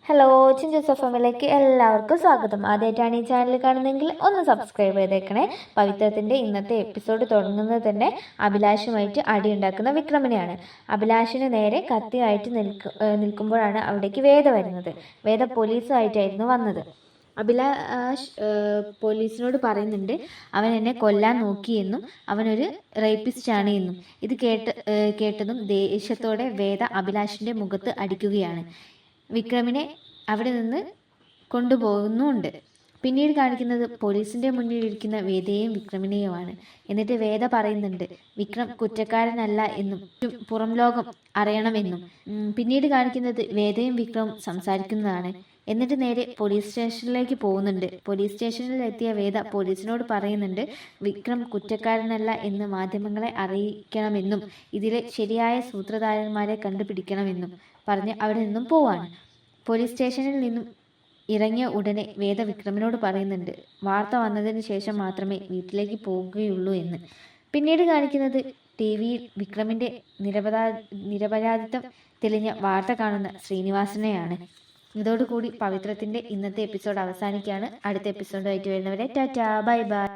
Hello, ചിഞ്ചസ് of ഫാമിലിയിലേക്ക് എല്ലാവർക്കും സ്വാഗതം. ആദ്യമായിട്ടാണ് ഈ ചാനൽ കാണുന്നതെങ്കിൽ ഒന്ന് സബ്സ്ക്രൈബ് ചെയ്തേക്കണേ. പവിത്രത്തിന്റെ ഇന്നത്തെ എപ്പിസോഡ് തുടങ്ങുന്നത് തന്നെ അഭിലാഷുമായിട്ട് അടിയുണ്ടാക്കുന്ന വിക്രമിനെയാണ്. അഭിലാഷിന് നേരെ കത്തിയായിട്ട് നിൽക്കുമ്പോഴാണ് അവിടേക്ക് വേദ വരുന്നത്. വേദ പോലീസുമായിട്ടായിരുന്നു വന്നത്. അഭിലാഷ് പോലീസിനോട് പറയുന്നുണ്ട് അവൻ എന്നെ കൊല്ലാൻ നോക്കിയെന്നും അവനൊരു റേപ്പിസ്റ്റ് ആണ് എന്നും. ഇത് കേട്ടതും ദേഷ്യത്തോടെ വേദ അഭിലാഷിന്റെ മുഖത്ത് അടിക്കുകയാണ്. വിക്രമിനെ അവിടെ നിന്ന് കൊണ്ടുപോകുന്നുണ്ട്. പിന്നീട് കാണിക്കുന്നത് പോലീസിന്റെ മുന്നിൽ ഇരിക്കുന്ന വേദയെയും വിക്രമിനെയുമാണ്. എന്നിട്ട് വേദ പറയുന്നുണ്ട് വിക്രം കുറ്റക്കാരനല്ല എന്നും പുറം ലോകം അറിയണമെന്നും. പിന്നീട് കാണിക്കുന്നത് വേദയും വിക്രവും സംസാരിക്കുന്നതാണ്. എന്നിട്ട് നേരെ പോലീസ് സ്റ്റേഷനിലേക്ക് പോകുന്നുണ്ട്. പോലീസ് സ്റ്റേഷനിൽ എത്തിയ വേദ പോലീസിനോട് പറയുന്നുണ്ട് വിക്രം കുറ്റക്കാരനല്ല എന്ന് മാധ്യമങ്ങളെ അറിയിക്കണമെന്നും ഇതിലെ ശരിയായ സൂത്രധാരന്മാരെ കണ്ടുപിടിക്കണമെന്നും പറഞ്ഞ് അവിടെ നിന്നും പോവാണ്. പോലീസ് സ്റ്റേഷനിൽ നിന്നും ഇറങ്ങിയ ഉടനെ വേദ വിക്രമിനോട് പറയുന്നുണ്ട് വാർത്ത വന്നതിന് ശേഷം മാത്രമേ വീട്ടിലേക്ക് പോകുകയുള്ളൂ എന്ന്. പിന്നീട് കാണിക്കുന്നത് ടിവിയിൽ വിക്രമിന്റെ നിരപരാധിത്വം തെളിഞ്ഞ വാർത്ത കാണുന്ന ശ്രീനിവാസനെയാണ്. ഇതോടുകൂടി പവിത്രത്തിന്റെ ഇന്നത്തെ എപ്പിസോഡ് അവസാനിക്കുകയാണ്. അടുത്ത എപ്പിസോഡുമായിട്ട് വരുന്നവരെ ടാറ്റാ, ബൈ ബൈ.